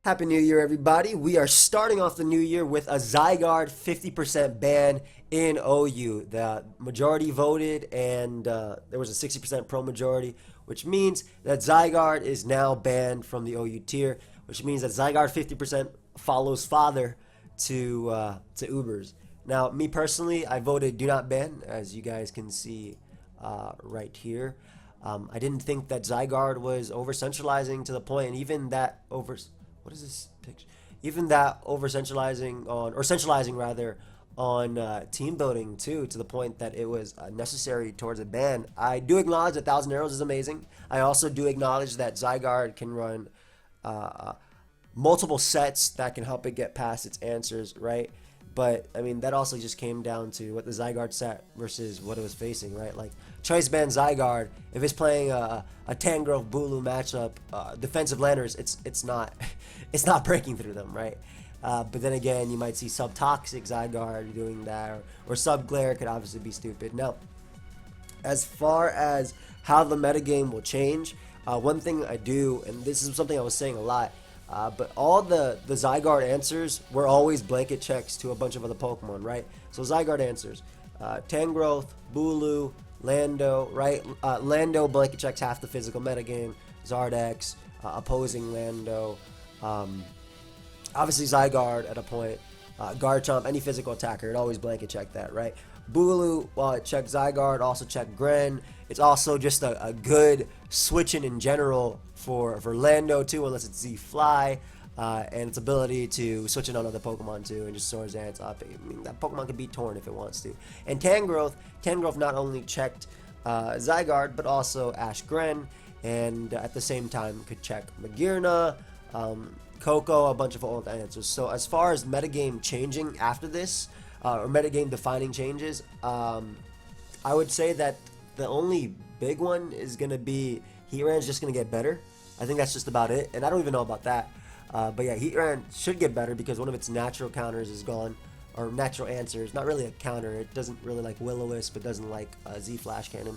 Happy New Year, everybody. We are starting off the new year with a Zygarde 50% ban in OU. The majority voted, and there was a 60% pro majority, which means that Zygarde is now banned from the OU tier, which means that Zygarde 50% follows father to Ubers. Now, me personally, I voted do not ban, as you guys can see right here. I didn't think that Zygarde was over centralizing to the point, and even that over what is this picture? Even that over centralizing on, or centralizing rather, on team building too, to the point that it was necessary towards a ban. I do acknowledge that Thousand Arrows is amazing. I also do acknowledge that Zygarde can run uh, multiple sets that can help it get past its answers, right? But I mean, that also just came down to what the Zygarde set versus what it was facing, right? Like choice band Zygarde, if it's playing a Tangrowth Bulu matchup, defensive landers, it's not it's not breaking through them, right? But then again, you might see sub toxic Zygarde doing that, or sub glare could obviously be stupid. Now, as far as how the metagame will change, one thing I do, and this is something I was saying a lot, but all the Zygarde answers were always blanket checks to a bunch of other Pokemon, right? So Zygarde answers, Tangrowth, Bulu, Lando, right? Lando blanket checks half the physical metagame, Zardex, opposing Lando, obviously Zygarde at a point, Garchomp, any physical attacker, it always blanket check that, right? Bulu, while it checked Zygarde, also checked Gren. It's also just a good switching in general for Lando too, unless it's Z-Fly, and its ability to switch in on other Pokemon too, and just soar Zant's up. I mean, that Pokemon can beat Torn if it wants to. And Tangrowth not only checked Zygarde, but also Ash Gren, and at the same time could check Magearna, Coco, a bunch of old answers. So as far as metagame changing after this, or metagame defining changes, I would say that the only big one is going to be Heatran's just going to get better. I think that's just about it, and I don't even know about that. But yeah, Heatran should get better because one of its natural counters is gone, or natural answers. Not really a counter. It doesn't really like Will-O-Wisp, but doesn't like Z Flash Cannon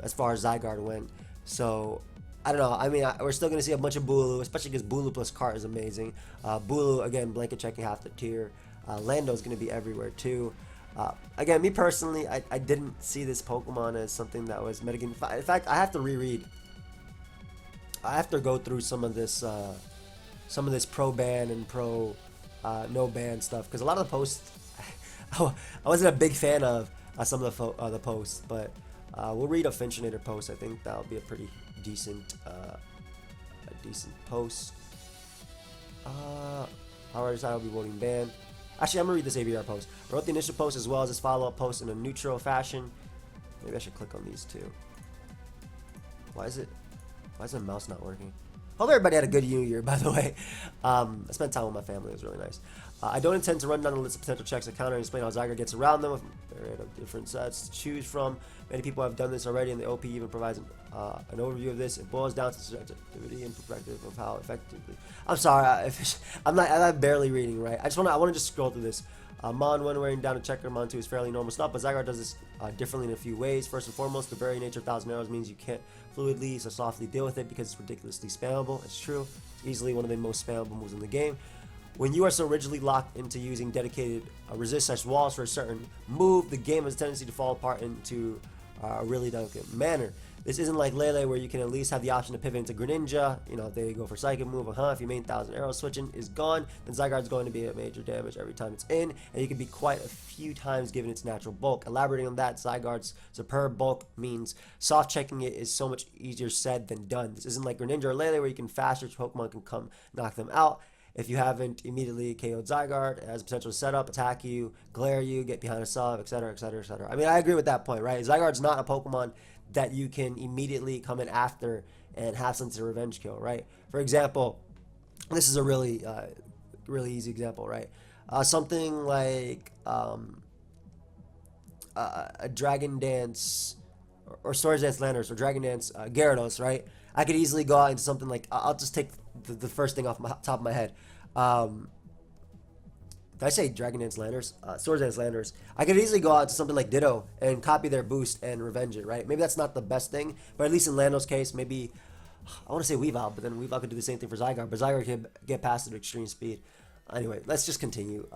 as far as Zygarde went. So I don't know. I mean, we're still going to see a bunch of Bulu, especially because Bulu plus Cart is amazing. Bulu, again, blanket checking half the tier. Lando's going to be everywhere too. Again, me personally, I didn't see this Pokemon as something that was metagame. In fact, I have to reread. I have to go through some of this pro ban and pro no ban stuff, because a lot of the posts I wasn't a big fan of some of the posts, but we'll read a Finchinator post. I think that'll be a pretty decent post. However, I'll be voting ban. Actually, I'm gonna read this ABR post. I wrote the initial post as well as this follow-up post in a neutral fashion. Maybe I should click on these two. Why is the mouse not working? Hope everybody had a good New Year, by the way. I spent time with my family. It was really nice. I don't intend to run down a list of potential checks that counter and explain how Zygarde gets around them with different sets to choose from. Many people have done this already, and the OP even provides an overview of this. It boils down to subjectivity and perspective of how effectively. I'm sorry, I'm barely reading, right? I want to just scroll through this. Mon, when wearing down a checker, Mon 2 is fairly normal stuff, but Zygarde does this differently in a few ways. First and foremost, the very nature of Thousand Arrows means you can't fluidly so softly deal with it because it's ridiculously spammable. It's true. It's easily one of the most spammable moves in the game. When you are so rigidly locked into using dedicated resist/walls for a certain move, the game has a tendency to fall apart into a really delicate manner. This isn't like Lele, where you can at least have the option to pivot into Greninja. You know, there you go for Psychic move. If your main Thousand Arrows switching is gone, then Zygarde's going to be a major damage every time it's in, and you can be quite a few times given its natural bulk. Elaborating on that, Zygarde's superb bulk means soft checking it is so much easier said than done. This isn't like Greninja or Lele, where you can faster Pokemon can come knock them out. If you haven't immediately KO'd Zygarde, it has a potential to set up, attack you, glare you, get behind a sub, etc., etc., etc. I mean, I agree with that point, right? Zygarde's not a Pokemon that you can immediately come in after and have something to revenge kill, right? For example, this is a really easy example, right? Something like a Dragon Dance or Swords Dance Landers or Dragon Dance Gyarados, right? I could easily go out into something like, I'll just take the first thing off my top of my head. Did I say Dragon Dance Landers? Swords Dance Landers. I could easily go out to something like Ditto and copy their boost and revenge it, right? Maybe that's not the best thing, but at least in Lando's case, maybe I want to say Weavile, but then Weavile could do the same thing for Zygarde, but Zygarde can get past it at extreme speed. Anyway, let's just continue.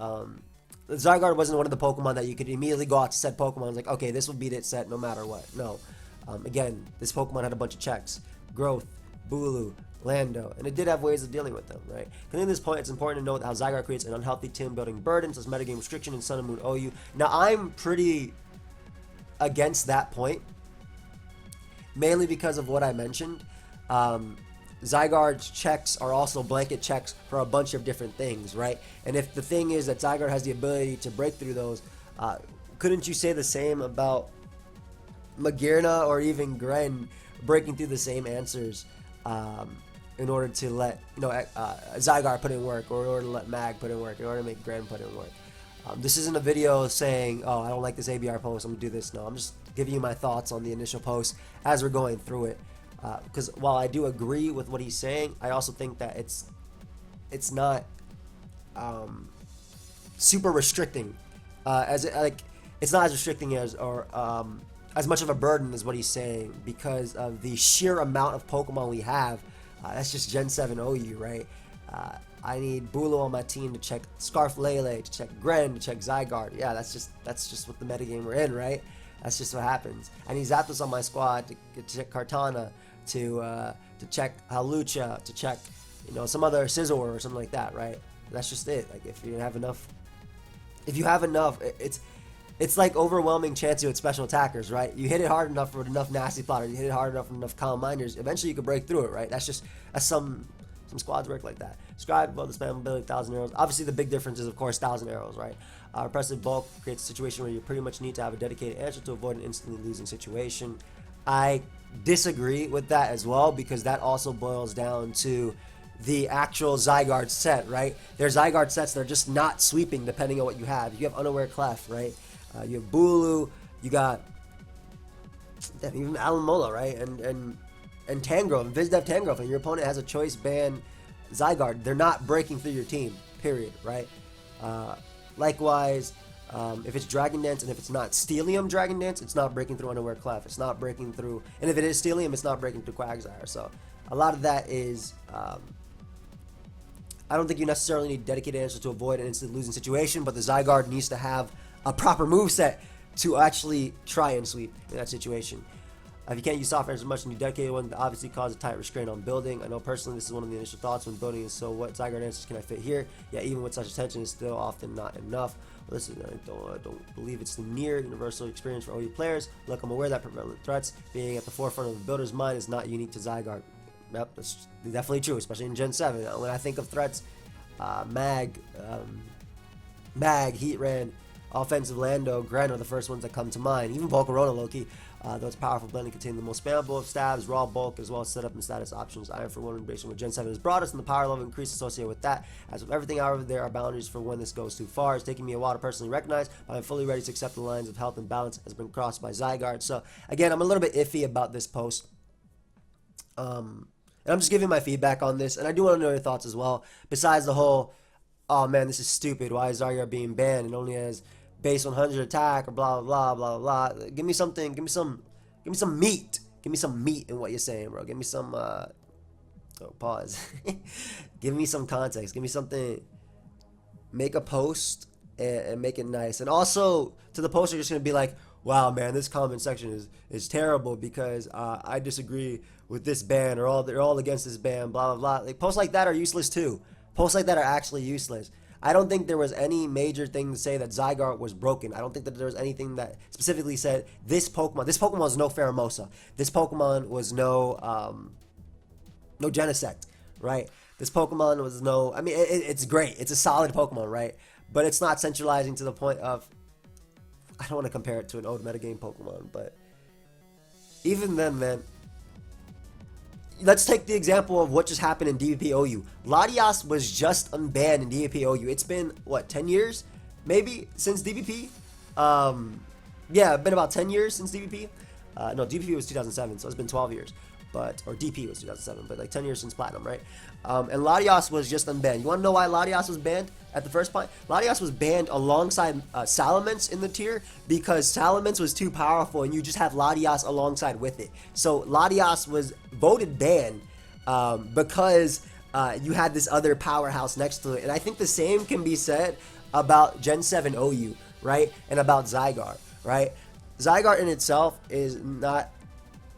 Zygarde wasn't one of the Pokemon that you could immediately go out to set Pokemon. Like, okay, this will beat it set no matter what. No. Again, this Pokemon had a bunch of checks. Growth, Bulu, Lando, and it did have ways of dealing with them, right? Continuing this point, it's important to note how Zygarde creates an unhealthy team-building burden, such as metagame restriction in Sun and Moon OU. Now, I'm pretty against that point, mainly because of what I mentioned. Zygarde's checks are also blanket checks for a bunch of different things, right? And if the thing is that Zygarde has the ability to break through those, couldn't you say the same about Magearna or even Gren breaking through the same answers in order to let Zygarde put in work, or in order to let Mag put in work, in order to make Gren put in work? This isn't a video saying, oh, I don't like this ABR post, I'm gonna do this. No, I'm just giving you my thoughts on the initial post as we're going through it. Because while I do agree with what he's saying, I also think that it's not super restricting, it's not as restricting as as much of a burden as what he's saying, because of the sheer amount of Pokemon we have. That's just Gen 7 OU, right? I need Bulu on my team to check Scarf Lele, to check Gren, to check Zygarde. Yeah, that's just what the metagame we're in, right? That's just what happens. I need Zapdos on my squad to check Kartana, to check Halucha, to check some other Scizor or something like that, right? That's just it. Like, if you have enough, it's like overwhelming chance with special attackers, right? You hit it hard enough with enough Nasty Plotter, you hit it hard enough with enough Calm Minders, eventually you can break through it, right? That's some squads work like that. Scribe, well, the spam ability, 1,000 arrows. Obviously, the big difference is, of course, 1,000 arrows, right? Repressive bulk creates a situation where you pretty much need to have a dedicated answer to avoid an instantly losing situation. I disagree with that as well, because that also boils down to the actual Zygarde set, right? There's Zygarde sets that are just not sweeping depending on what you have. You have Unaware Clef, right? You have Bulu, you got even Alomola, right? And Tangrowth, and Vizdev Tangrowth, and your opponent has a choice ban Zygarde. They're not breaking through your team, period, right? Likewise, if it's Dragon Dance, and if it's not Steelium Dragon Dance, it's not breaking through Unaware Clef. It's not breaking through, and if it is Steelium, it's not breaking through Quagsire. So a lot of that is, I don't think you necessarily need dedicated answers to avoid an instant losing situation, but the Zygarde needs to have a proper moveset to actually try and sweep in that situation. If you can't use soft answers much, and you dedicated one, obviously cause a tight restraint on building. I know personally this is one of the initial thoughts when building is, so what Zygarde answers can I fit here? Yeah, even with such attention, it's still often not enough. Well, listen, I don't believe it's the near universal experience for OU players. Look, I'm aware that prevalent threats being at the forefront of the builder's mind is not unique to Zygarde. Yep, that's definitely true, especially in Gen 7. When I think of threats, Mag, Heatran, offensive Lando, Gren are the first ones that come to mind. Even Volcarona, low-key, though its powerful blending containing the most spammable of stabs, raw bulk, as well as setup and status options. Iron for one integration with Gen 7 is broadest, and the power level increase associated with that. As with everything, however, there are boundaries for when this goes too far. It's taking me a while to personally recognize, but I'm fully ready to accept the lines of health and balance has been crossed by Zygarde. So, again, I'm a little bit iffy about this post. And I'm just giving my feedback on this, and I do want to know your thoughts as well. Besides the whole, oh man, this is stupid, why is Zygarde being banned? It only has base 100 attack, or blah blah blah blah blah. Give me something, give me some meat. Give me some meat in what you're saying, bro. Give me some pause. Give me some context. Give me something. Make a post and make it nice. And also to the post, you're just gonna be like, wow man, this comment section is terrible because I disagree with this ban, or they're all against this ban, blah blah blah. Like, posts like that are useless too. Posts like that are actually useless. I don't think there was any major thing to say that Zygarde was broken. I don't think that there was anything that specifically said this Pokemon was no Pheromosa. This Pokemon was no Genesect, right? This Pokemon was no, I mean, it's great. It's a solid Pokemon, right? But it's not centralizing to the point of, I don't want to compare it to an old metagame Pokemon, but even then, man, let's take the example of what just happened in DVP OU. Latias was just unbanned in DVP OU. It's been, what, 10 years? Maybe since DVP? Yeah, been about 10 years since DVP. No, DVP was 2007, so it's been 12 years. Or DP was 2007, but like 10 years since Platinum, right? And Latias was just unbanned. You want to know why Latias was banned at the first point? Latias was banned alongside Salamence in the tier because Salamence was too powerful and you just have Latias alongside with it. So Latias was voted banned because you had this other powerhouse next to it. And I think the same can be said about Gen 7 OU, right? And about Zygarde, right? Zygarde in itself is not,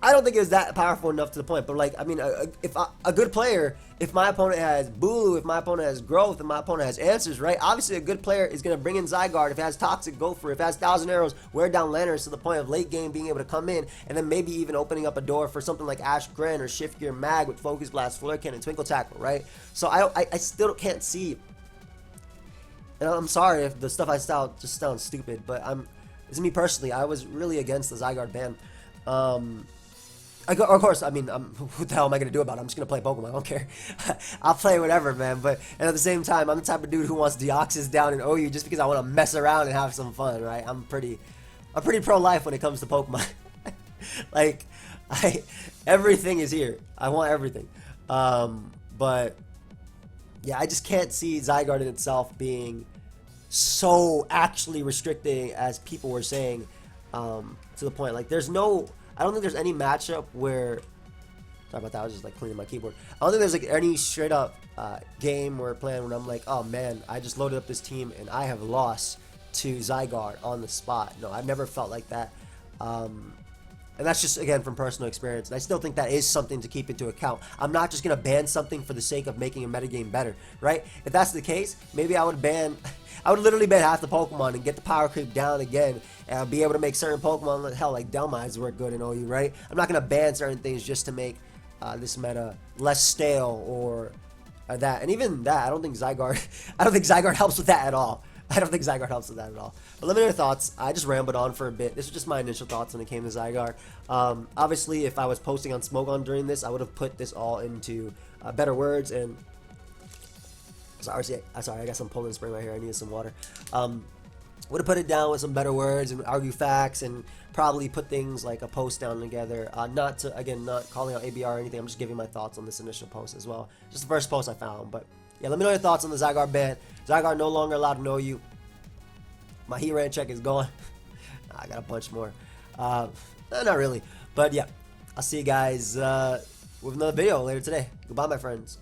I don't think it was that powerful enough to the point. But like, I mean, if a good player, if my opponent has Bulu, if my opponent has Growth, if my opponent has Answers, right? Obviously, a good player is going to bring in Zygarde. If it has Toxic, go for it. If it has Thousand Arrows, wear down Lanterns to the point of late game being able to come in, and then maybe even opening up a door for something like Ash Gren or Shift Gear Mag with Focus Blast, Flare Cannon, Twinkle Tackle, right? So I still can't see. And I'm sorry if the stuff I style just sounds stupid, but it's me personally. I was really against the Zygarde ban. Of course, I mean, what the hell am I going to do about it? I'm just going to play Pokemon. I don't care. I'll play whatever, man. And at the same time, I'm the type of dude who wants Deoxys down in OU just because I want to mess around and have some fun, right? I'm pretty pro-life when it comes to Pokemon. Like, everything is here. I want everything. But, yeah, I just can't see Zygarde in itself being so actually restricting as people were saying, to the point. Like, I don't think there's any matchup where, sorry about that, I was just like cleaning my keyboard. I don't think there's like any straight up game or plan when I'm like, oh man, I just loaded up this team and I have lost to Zygarde on the spot. No, I've never felt like that. And that's just, again, from personal experience. And I still think that is something to keep into account. I'm not just going to ban something for the sake of making a metagame better, right? If that's the case, maybe I would literally ban half the Pokemon and get the power creep down again and be able to make certain Pokemon, hell, like Delmize work good in OU, right? I'm not going to ban certain things just to make this meta less stale or that. And even that, I don't think Zygarde helps with that at all. I don't think Zygarde helps with that at all. But let me know your thoughts. I just rambled on for a bit. This was just my initial thoughts when it came to Zygarde. Obviously, if I was posting on Smogon during this, I would have put this all into better words. And sorry, I got some Poland Spring right here. I needed some water. Would have put it down with some better words and argue facts and probably put things like a post down together. Not calling out ABR or anything. I'm just giving my thoughts on this initial post as well. Just the first post I found, but. Yeah, let me know your thoughts on the Zygarde ban. Zygarde no longer allowed to know you. My Heatran check is gone. I got a bunch more. Not really. But yeah, I'll see you guys with another video later today. Goodbye, my friends.